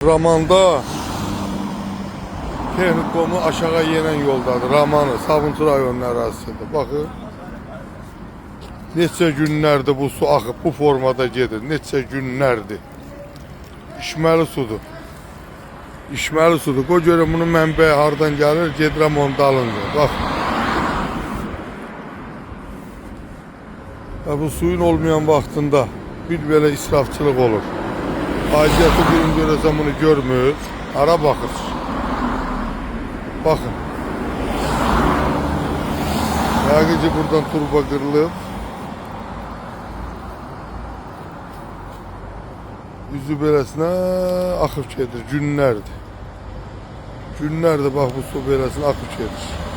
Ramanda Texnikomu aşağı yenen yoldadır. Ramanı, Sabunçu rayonunun ərazisində. Baxın. Neçə günlərdir bu su axıb bu formada gedir. Neçə günlərdir. İçməli sudur. İçməli sudur. O görə bunun mənbəyi hardan gəlir? Gedirəm onun dalınca. Bax. Bu suyun olmayan vaxtında bir belə israfçılıq olur. Aidiyyatı birini görəsən bunu görmür. Ara baxır. Bakın. Yağıcı buradan turba kırılıp yüzü beləsinə axıb gedir. Günlərdir. Günlərdir bax bu su beləsinə axıb gedir.